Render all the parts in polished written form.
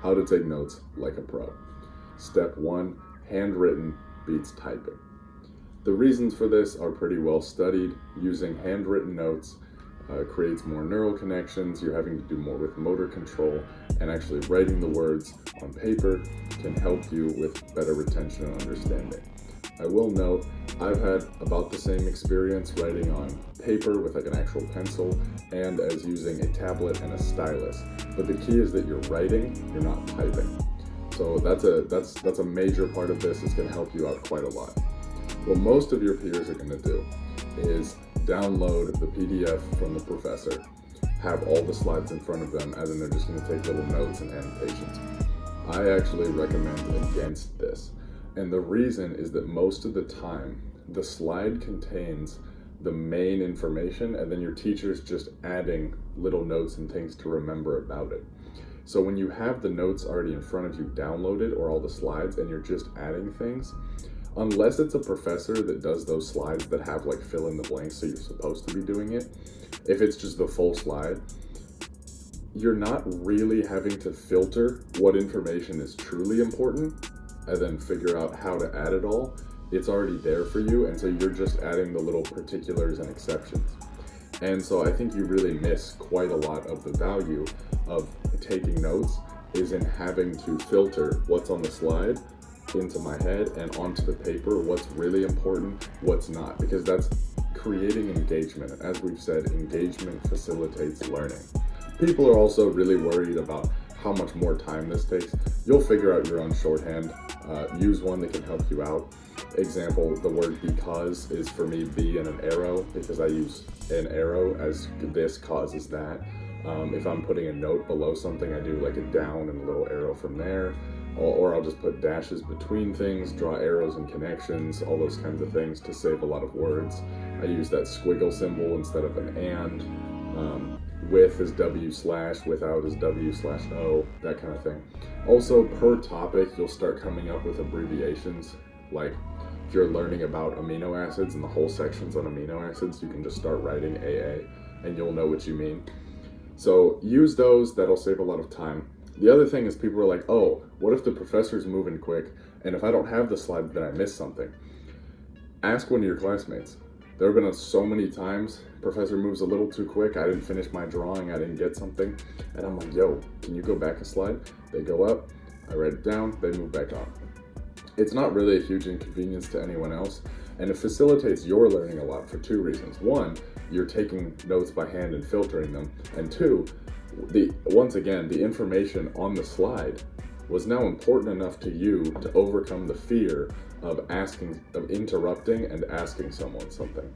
How to take notes like a pro. Step 1, handwritten beats typing. The reasons for this are pretty well studied. Using handwritten notes creates more neural connections. You're having to do more with motor control, and actually writing the words on paper can help you with better retention and understanding. I will note, I've had about the same experience writing on paper with like an actual pencil and as using a tablet and a stylus. But the key is that you're writing, you're not typing. So that's a major part of this. It's going to help you out quite a lot. What most of your peers are going to do is download the PDF from the professor, have all the slides in front of them, and then they're just going to take little notes and annotations. I actually recommend against this. And the reason is that most of the time, the slide contains the main information, and then your teacher's just adding little notes and things to remember about it. So when you have the notes already in front of you downloaded, or all the slides, and you're just adding things, unless it's a professor that does those slides that have like fill in the blanks, so you're supposed to be doing it, if it's just the full slide, you're not really having to filter what information is truly important and then figure out how to add it all. It's already there for you, and so you're just adding the little particulars and exceptions. And so I think you really miss quite a lot of the value of taking notes is in having to filter what's on the slide into my head and onto the paper, what's really important, what's not, because that's creating engagement. And as we've said, engagement facilitates learning. People are also really worried about how much more time this takes. You'll figure out your own shorthand. Use one that can help you out. Example, the word because is for me B and an arrow, because I use an arrow as this causes that. If I'm putting a note below something, I do like a down and a little arrow from there. Or I'll just put dashes between things, draw arrows and connections, all those kinds of things to save a lot of words. I use that squiggle symbol instead of an and. With is W slash, without is W slash O, that kind of thing. Also, per topic, you'll start coming up with abbreviations. Like if you're learning about amino acids and the whole section's on amino acids, you can just start writing AA and you'll know what you mean. So use those, that'll save a lot of time. The other thing is people are like, oh, what if the professor's moving quick and if I don't have the slides, then I miss something? Ask one of your classmates. There have been so many times professor moves a little too quick, I didn't finish my drawing, I didn't get something, and I'm like, yo, can you go back a slide? They go up, I write it down, they move back on. It's not really a huge inconvenience to anyone else, and it facilitates your learning a lot for two reasons. One, you're taking notes by hand and filtering them, and two, once again, the information on the slide was now important enough to you to overcome the fear of interrupting and asking someone something,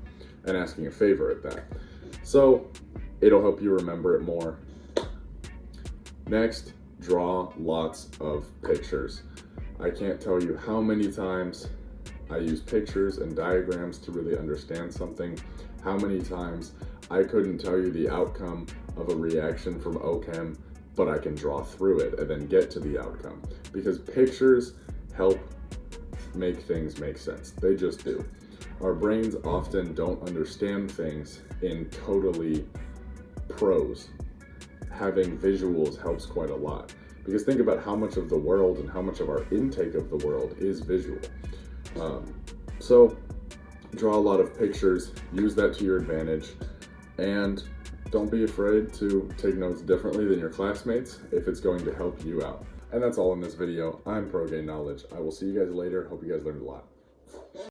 and asking a favor at that. So it'll help you remember it more. Next, draw lots of pictures. I can't tell you how many times I use pictures and diagrams to really understand something, how many times I couldn't tell you the outcome of a reaction from OChem, but I can draw through it and then get to the outcome, because pictures help make things make sense. They just do. Our brains often don't understand things in totally prose. Having visuals helps quite a lot, because think about how much of the world and how much of our intake of the world is visual. So draw a lot of pictures, use that to your advantage, and don't be afraid to take notes differently than your classmates if it's going to help you out. And that's all in this video. I'm ProGain Knowledge. I will see you guys later. Hope you guys learned a lot.